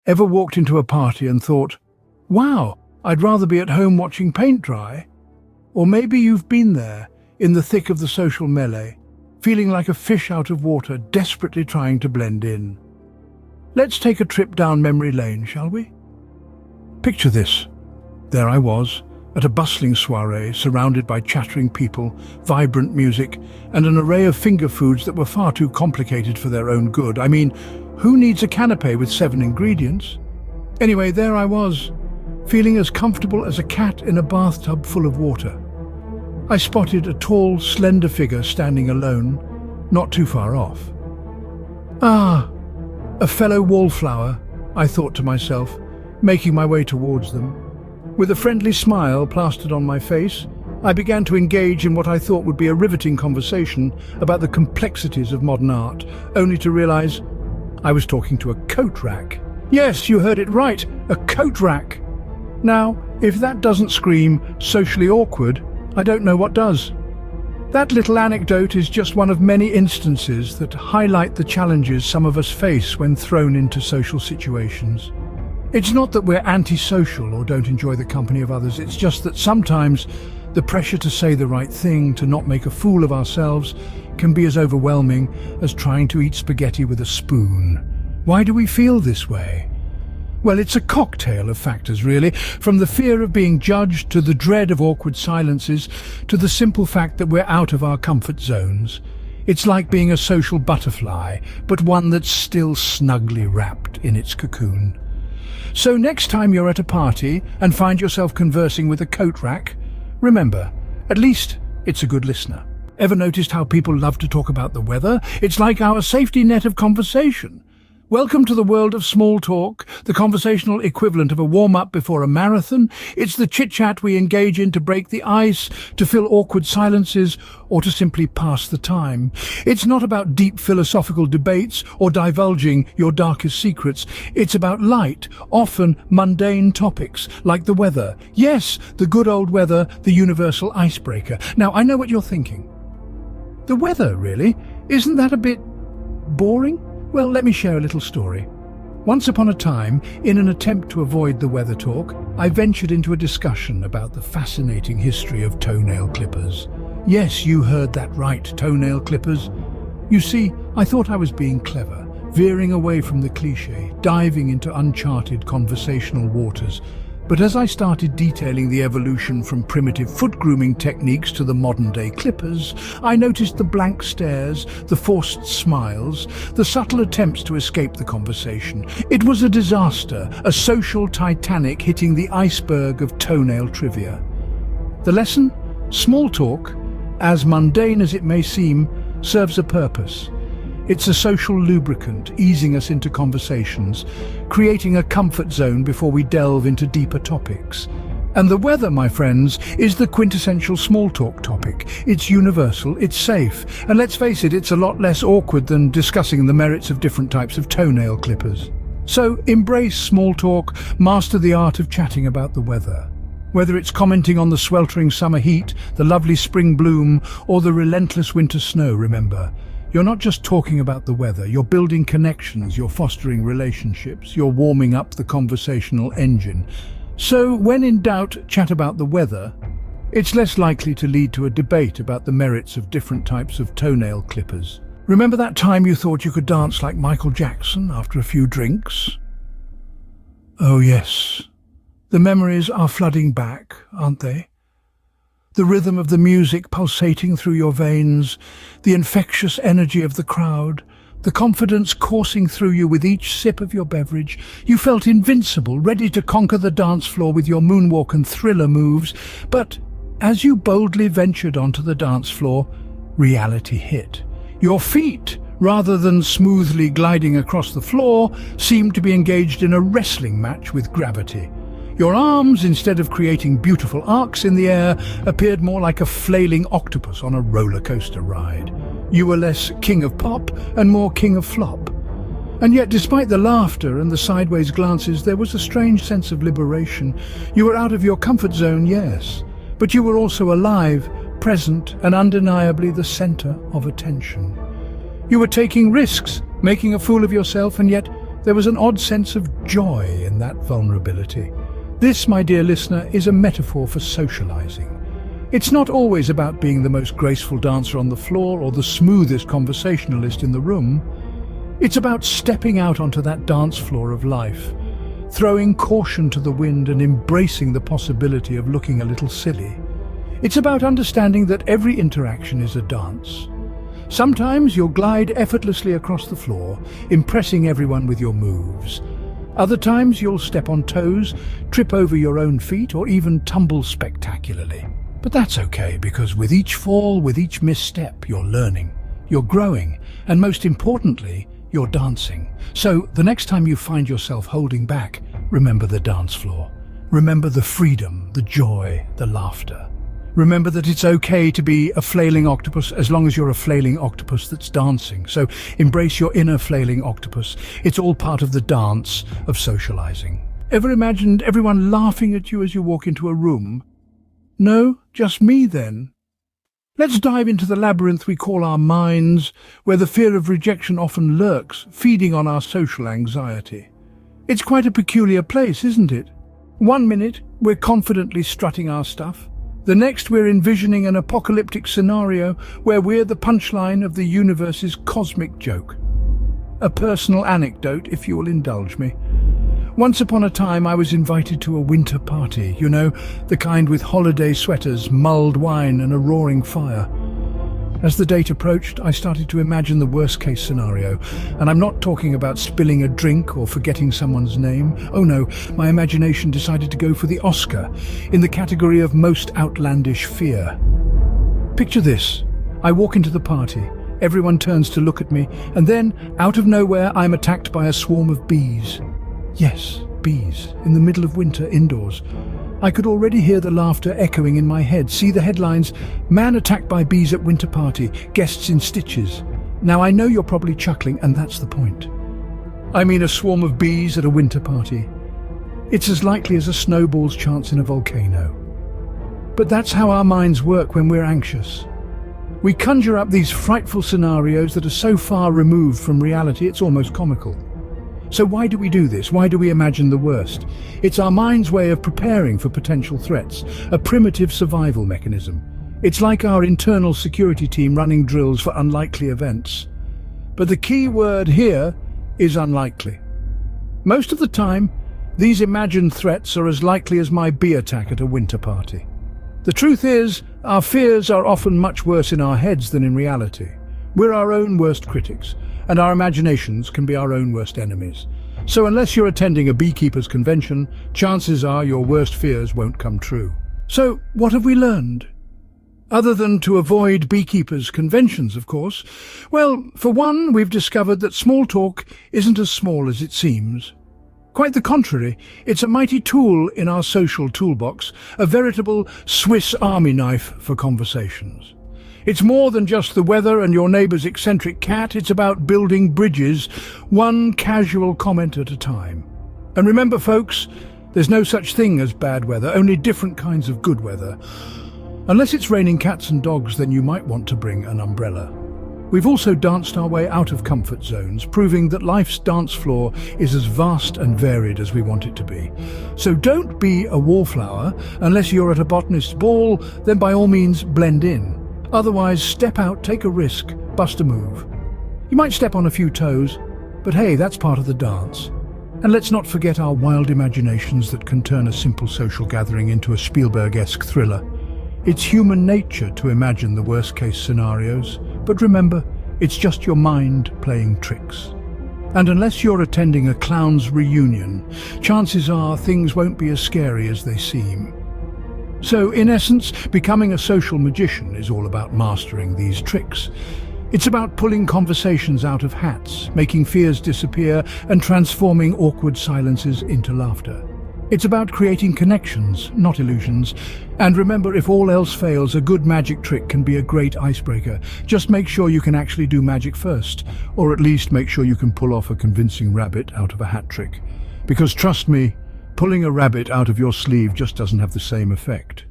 Ever walked into a party and thought, wow, I'd rather be at home watching paint dry? Or maybe you've been there, in the thick of the social melee, feeling like a fish out of water, desperately trying to blend in. Let's take a trip down memory lane, shall we? Picture this. There I was, at a bustling soiree, surrounded by chattering people, vibrant music, and an array of finger foods that were far too complicated for their own good. I mean, who needs a canapé with 7 ingredients? Anyway, there I was, feeling as comfortable as a cat in a bathtub full of water. I spotted a tall, slender figure standing alone, not too far off. Ah, a fellow wallflower, I thought to myself, making my way towards them. With a friendly smile plastered on my face, I began to engage in what I thought would be a riveting conversation about the complexities of modern art, only to realize I was talking to a coat rack. Yes, you heard it right, a coat rack. Now, if that doesn't scream socially awkward, I don't know what does. That little anecdote is just one of many instances that highlight the challenges some of us face when thrown into social situations. It's not that we're antisocial or don't enjoy the company of others, it's just that sometimes the pressure to say the right thing, to not make a fool of ourselves, can be as overwhelming as trying to eat spaghetti with a spoon. Why do we feel this way? Well, it's a cocktail of factors, really, from the fear of being judged to the dread of awkward silences to the simple fact that we're out of our comfort zones. It's like being a social butterfly, but one that's still snugly wrapped in its cocoon. So next time you're at a party and find yourself conversing with a coat rack, remember, at least it's a good listener. Ever noticed how people love to talk about the weather? It's like our safety net of conversation. Welcome to the world of small talk, the conversational equivalent of a warm-up before a marathon. It's the chit-chat we engage in to break the ice, to fill awkward silences, or to simply pass the time. It's not about deep philosophical debates or divulging your darkest secrets. It's about light, often mundane topics, like the weather. Yes, the good old weather, the universal icebreaker. Now, I know what you're thinking. The weather, really? Isn't that a bit boring? Well, let me share a little story. Once upon a time, in an attempt to avoid the weather talk, I ventured into a discussion about the fascinating history of toenail clippers. Yes, you heard that right, toenail clippers. You see, I thought I was being clever, veering away from the cliché, diving into uncharted conversational waters. But as I started detailing the evolution from primitive foot grooming techniques to the modern-day clippers, I noticed the blank stares, the forced smiles, the subtle attempts to escape the conversation. It was a disaster, a social Titanic hitting the iceberg of toenail trivia. The lesson? Small talk, as mundane as it may seem, serves a purpose. It's a social lubricant, easing us into conversations, creating a comfort zone before we delve into deeper topics. And the weather, my friends, is the quintessential small talk topic. It's universal, it's safe, and let's face it, it's a lot less awkward than discussing the merits of different types of toenail clippers. So embrace small talk, master the art of chatting about the weather. Whether it's commenting on the sweltering summer heat, the lovely spring bloom, or the relentless winter snow, remember, you're not just talking about the weather, you're building connections, you're fostering relationships, you're warming up the conversational engine. So when in doubt, chat about the weather. It's less likely to lead to a debate about the merits of different types of toenail clippers. Remember that time you thought you could dance like Michael Jackson after a few drinks? Oh yes, the memories are flooding back, aren't they? The rhythm of the music pulsating through your veins, the infectious energy of the crowd, the confidence coursing through you with each sip of your beverage. You felt invincible, ready to conquer the dance floor with your moonwalk and thriller moves. But as you boldly ventured onto the dance floor, reality hit. Your feet, rather than smoothly gliding across the floor, seemed to be engaged in a wrestling match with gravity. Your arms, instead of creating beautiful arcs in the air, appeared more like a flailing octopus on a roller coaster ride. You were less king of pop and more king of flop. And yet, despite the laughter and the sideways glances, there was a strange sense of liberation. You were out of your comfort zone, yes, but you were also alive, present, and undeniably the center of attention. You were taking risks, making a fool of yourself, and yet There was an odd sense of joy in that vulnerability. This, my dear listener, is a metaphor for socializing. It's not always about being the most graceful dancer on the floor or the smoothest conversationalist in the room. It's about stepping out onto that dance floor of life, throwing caution to the wind and embracing the possibility of looking a little silly. It's about understanding that every interaction is a dance. Sometimes you'll glide effortlessly across the floor, impressing everyone with your moves. Other times you'll step on toes, trip over your own feet, or even tumble spectacularly. But that's okay, because with each fall, with each misstep, you're learning, you're growing, and most importantly, you're dancing. So the next time you find yourself holding back, remember the dance floor. Remember the freedom, the joy, the laughter. Remember that it's okay to be a flailing octopus as long as you're a flailing octopus that's dancing. So embrace your inner flailing octopus. It's all part of the dance of socializing. Ever imagined everyone laughing at you as you walk into a room? No, just me then. Let's dive into the labyrinth we call our minds, where the fear of rejection often lurks, feeding on our social anxiety. It's quite a peculiar place, isn't it? 1 minute, we're confidently strutting our stuff. The next, we're envisioning an apocalyptic scenario where we're the punchline of the universe's cosmic joke. A personal anecdote, if you will indulge me. Once upon a time, I was invited to a winter party, you know, the kind with holiday sweaters, mulled wine and a roaring fire. As the date approached, I started to imagine the worst-case scenario, and I'm not talking about spilling a drink or forgetting someone's name. Oh no, my imagination decided to go for the Oscar, in the category of most outlandish fear. Picture this. I walk into the party, everyone turns to look at me, and then, out of nowhere, I'm attacked by a swarm of bees. Yes, bees, in the middle of winter, indoors. I could already hear the laughter echoing in my head. See the headlines, "Man attacked by bees at winter party, guests in stitches." Now I know you're probably chuckling, and that's the point. I mean a swarm of bees at a winter party. It's as likely as a snowball's chance in a volcano. But that's how our minds work when we're anxious. We conjure up these frightful scenarios that are so far removed from reality it's almost comical. So why do we do this? Why do we imagine the worst? It's our mind's way of preparing for potential threats, a primitive survival mechanism. It's like our internal security team running drills for unlikely events. But the key word here is unlikely. Most of the time, these imagined threats are as likely as my bee attack at a winter party. The truth is, our fears are often much worse in our heads than in reality. We're our own worst critics, and our imaginations can be our own worst enemies. So unless you're attending a beekeeper's convention, chances are your worst fears won't come true. So what have we learned? Other than to avoid beekeepers' conventions, of course. Well, for one, we've discovered that small talk isn't as small as it seems. Quite the contrary, it's a mighty tool in our social toolbox, a veritable Swiss Army knife for conversations. It's more than just the weather and your neighbour's eccentric cat. It's about building bridges, one casual comment at a time. And remember, folks, there's no such thing as bad weather, only different kinds of good weather. Unless it's raining cats and dogs, then you might want to bring an umbrella. We've also danced our way out of comfort zones, proving that life's dance floor is as vast and varied as we want it to be. So don't be a wallflower. Unless you're at a botanist's ball, then by all means blend in. Otherwise, step out, take a risk, bust a move. You might step on a few toes, but hey, that's part of the dance. And let's not forget our wild imaginations that can turn a simple social gathering into a Spielberg-esque thriller. It's human nature to imagine the worst-case scenarios, but remember, it's just your mind playing tricks. And unless you're attending a clown's reunion, chances are things won't be as scary as they seem. So, in essence, becoming a social magician is all about mastering these tricks. It's about pulling conversations out of hats, making fears disappear, and transforming awkward silences into laughter. It's about creating connections, not illusions. And remember, if all else fails, a good magic trick can be a great icebreaker. Just make sure you can actually do magic first, or at least make sure you can pull off a convincing rabbit out of a hat trick. Because trust me, pulling a rabbit out of your sleeve just doesn't have the same effect.